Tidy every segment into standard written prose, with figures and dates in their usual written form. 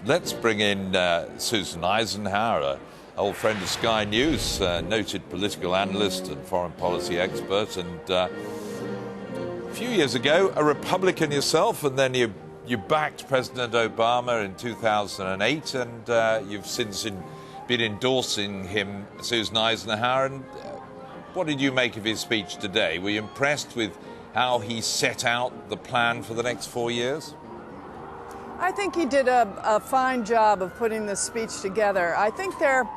Let's bring in Susan Eisenhower, an old friend of Sky News, noted political analyst and foreign policy expert. And a few years ago, a Republican yourself, and then you backed President Obama in 2008, and you've since been endorsing him, Susan Eisenhower. And what did you make of his speech today? Were you impressed with how he set out the plan for the next 4 years? I think he did a fine job of putting this speech together. I think there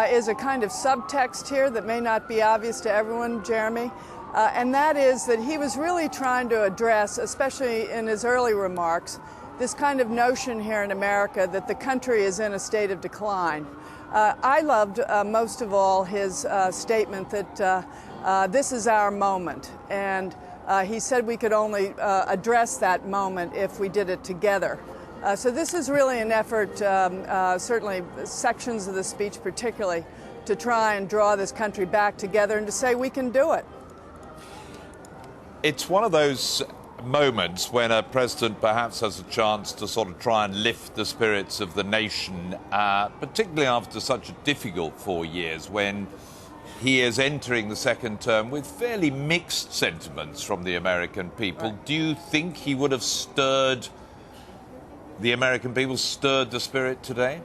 is a kind of subtext here that may not be obvious to everyone, Jeremy, and that is that he was really trying to address, especially in his early remarks, this kind of notion here in America that the country is in a state of decline. I loved most of all his statement that this is our moment, and he said we could only address that moment if we did it together. So this is really an effort, certainly sections of the speech particularly, to try and draw this country back together and to say we can do it. It's one of those moments when a president perhaps has a chance to sort of try and lift the spirits of the nation, particularly after such a difficult 4 years when he is entering the second term with fairly mixed sentiments from the American people. Right. Do you think he would have stirred the American people, stirred the spirit today?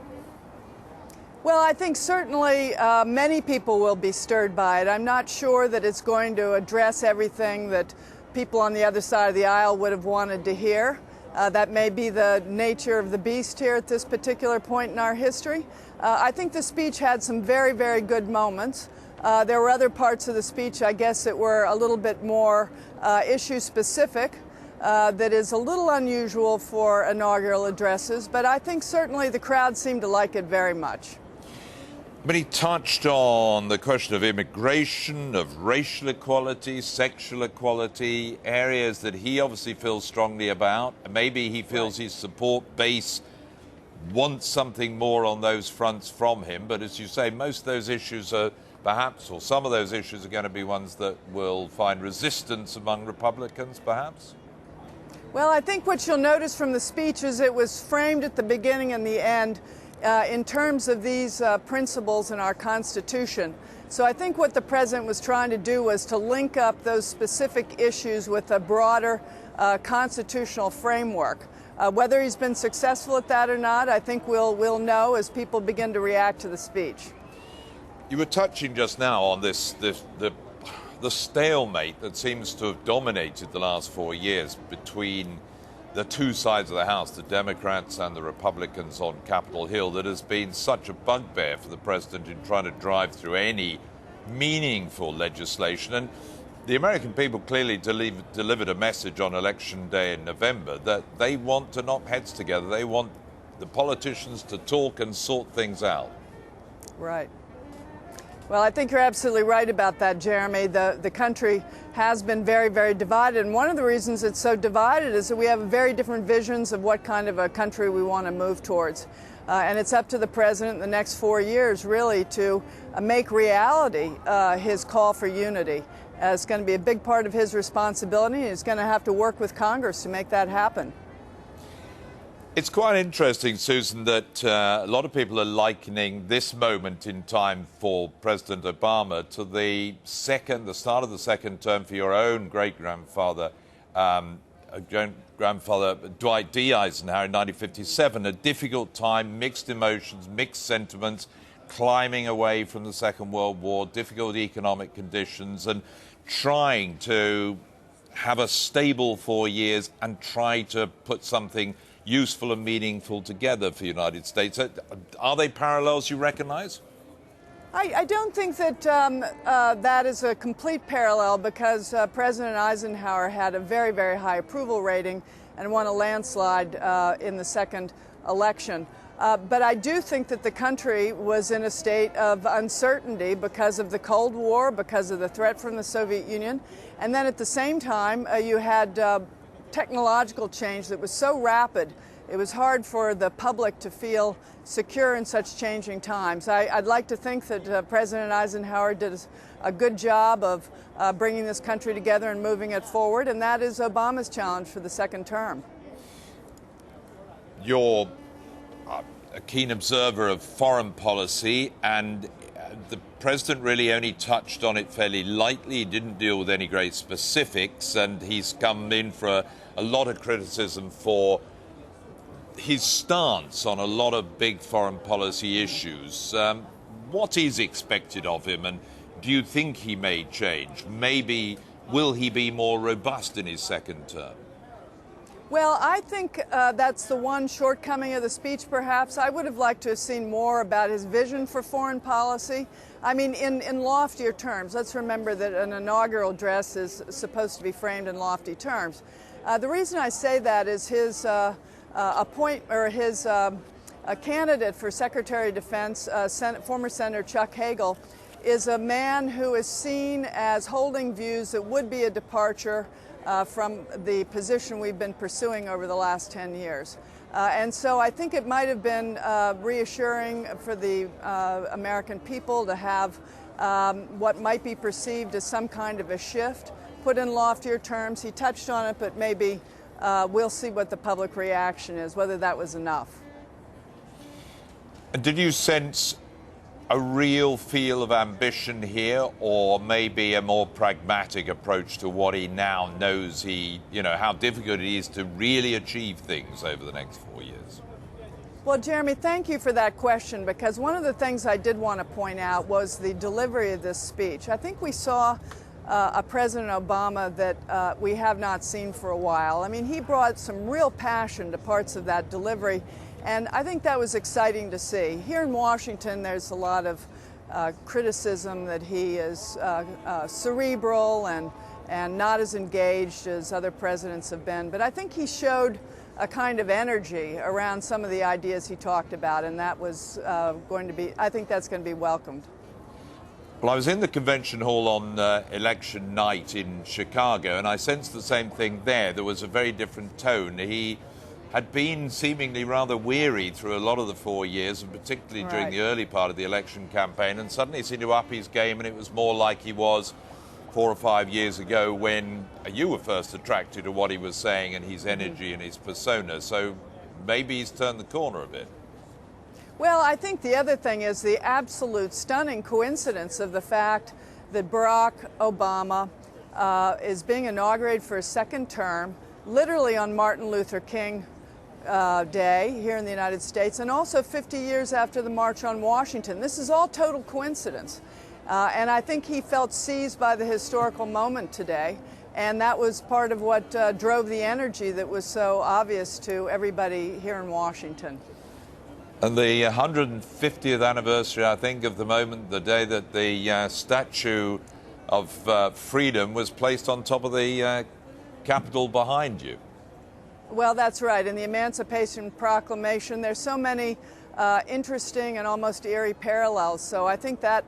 Well, I think certainly many people will be stirred by it. I'm not sure that it's going to address everything that people on the other side of the aisle would have wanted to hear. That may be the nature of the beast here at this particular point in our history. I think the speech had some very, very good moments. There were other parts of the speech, I guess, that were a little bit more issue-specific. That is a little unusual for inaugural addresses, but I think certainly the crowd seemed to like it very much. But he touched on the question of immigration, of racial equality, sexual equality, areas that he obviously feels strongly about. Maybe he feels his support base wants something more on those fronts from him. But as you say, most of those issues are perhaps, or some of those issues are going to be ones that will find resistance among Republicans, perhaps? Well, I think what you'll notice from the speech is it was framed at the beginning and the end in terms of these principles in our Constitution. So I think what the president was trying to do was to link up those specific issues with a broader constitutional framework. Whether he's been successful at that or not, I think we'll know as people begin to react to the speech. You were touching just now on the stalemate that seems to have dominated the last 4 years between the two sides of the House, the Democrats and the Republicans on Capitol Hill, that has been such a bugbear for the president in trying to drive through any meaningful legislation. And the American people clearly delivered a message on Election Day in November that they want to knock heads together. They want the politicians to talk and sort things out. Right. Well, I think you're absolutely right about that, Jeremy. The country has been very, very divided. And one of the reasons it's so divided is that we have very different visions of what kind of a country we want to move towards. And it's up to the president in the next 4 years, really, to make reality his call for unity. It's going to be a big part of his responsibility. He's going to have to work with Congress to make that happen. It's quite interesting, Susan, that a lot of people are likening this moment in time for President Obama to the start of the second term for your own great-grandfather, Dwight D. Eisenhower in 1957. A difficult time, mixed emotions, mixed sentiments, climbing away from the Second World War, difficult economic conditions, and trying to have a stable 4 years and try to put something useful and meaningful together for the United States. Are they parallels you recognize? I don't think that that is a complete parallel because President Eisenhower had a very, very high approval rating and won a landslide in the second election. But I do think that the country was in a state of uncertainty because of the Cold War, because of the threat from the Soviet Union. And then at the same time, you had technological change that was so rapid, it was hard for the public to feel secure in such changing times. I'd like to think that President Eisenhower did a good job of bringing this country together and moving it forward, and that is Obama's challenge for the second term. Your keen observer of foreign policy, and the president really only touched on it fairly lightly. He didn't deal with any great specifics, and he's come in for a lot of criticism for his stance on a lot of big foreign policy issues. What is expected of him, and do you think he may change? Maybe will he be more robust in his second term? Well, I think that's the one shortcoming of the speech, perhaps. I would have liked to have seen more about his vision for foreign policy. I mean, in loftier terms. Let's remember that an inaugural address is supposed to be framed in lofty terms. The reason I say that is his candidate for Secretary of Defense, former Senator Chuck Hagel, is a man who is seen as holding views that would be a departure from the position we've been pursuing over the last 10 years. And so I think it might have been reassuring for the American people to have what might be perceived as some kind of a shift put in loftier terms. He touched on it, but maybe we'll see what the public reaction is, whether that was enough. And did you sense a real feel of ambition here, or maybe a more pragmatic approach to what he now knows how difficult it is to really achieve things over the next 4 years? Well, Jeremy, thank you for that question, because one of the things I did want to point out was the delivery of this speech. I think we saw a President Obama that we have not seen for a while. I mean, he brought some real passion to parts of that delivery, and I think that was exciting to see. Here in Washington, there's a lot of criticism that he is cerebral and not as engaged as other presidents have been. But I think he showed a kind of energy around some of the ideas he talked about, and that was I think that's going to be welcomed. Well, I was in the convention hall on election night in Chicago, and I sensed the same thing there. There was a very different tone. He had been seemingly rather weary through a lot of the 4 years, and particularly during the early part of the election campaign, and suddenly seemed to up his game, and it was more like he was 4 or 5 years ago when you were first attracted to what he was saying and his energy and his persona. So maybe he's turned the corner a bit. Well, I think the other thing is the absolute stunning coincidence of the fact that Barack Obama is being inaugurated for a second term, literally on Martin Luther King Day here in the United States, and also 50 years after the March on Washington. This is all total coincidence. And I think he felt seized by the historical moment today, and that was part of what drove the energy that was so obvious to everybody here in Washington. And the 150th anniversary, I think, of the moment, the day that the Statue of Freedom was placed on top of the Capitol behind you. Well, that's right. In the Emancipation Proclamation, there's so many interesting and almost eerie parallels. So I think that,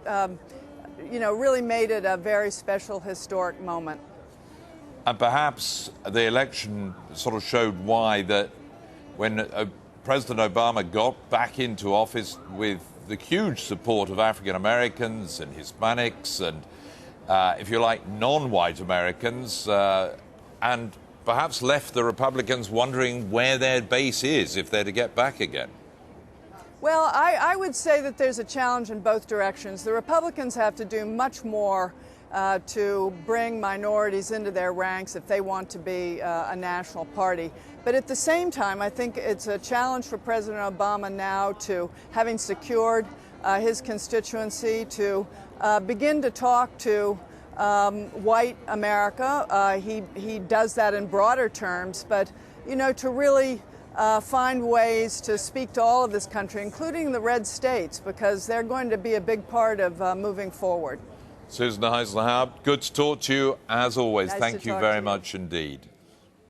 really made it a very special historic moment. And perhaps the election sort of showed why, that when President Obama got back into office with the huge support of African Americans and Hispanics and, if you like, non-white Americans, and perhaps left the Republicans wondering where their base is if they're to get back again. Well, I would say that there's a challenge in both directions. The Republicans have to do much more to bring minorities into their ranks if they want to be a national party. But at the same time, I think it's a challenge for President Obama now to, having secured his constituency, to begin to talk to white America. He does that in broader terms, but, to really find ways to speak to all of this country, including the red states, because they're going to be a big part of moving forward. Susan Eisler-Howard, good to talk to you as always. Nice Thank you very much indeed.